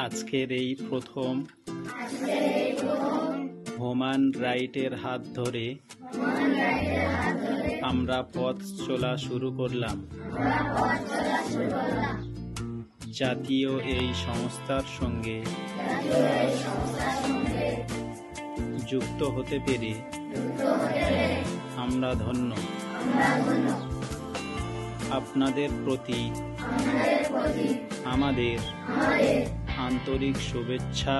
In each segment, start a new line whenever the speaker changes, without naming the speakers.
আজকের এই প্রথম হোমান রাইটের হাত ধরে আমরা পথ চলা শুরু করলাম। জাতীয় এই সংস্থার সঙ্গে যুক্ত হতে পেরে আমরা ধন্য। আপনাদের প্রতি আমাদের আন্তরিক শুভেচ্ছা,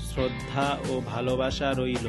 শ্রদ্ধা ও ভালোবাসা রইল।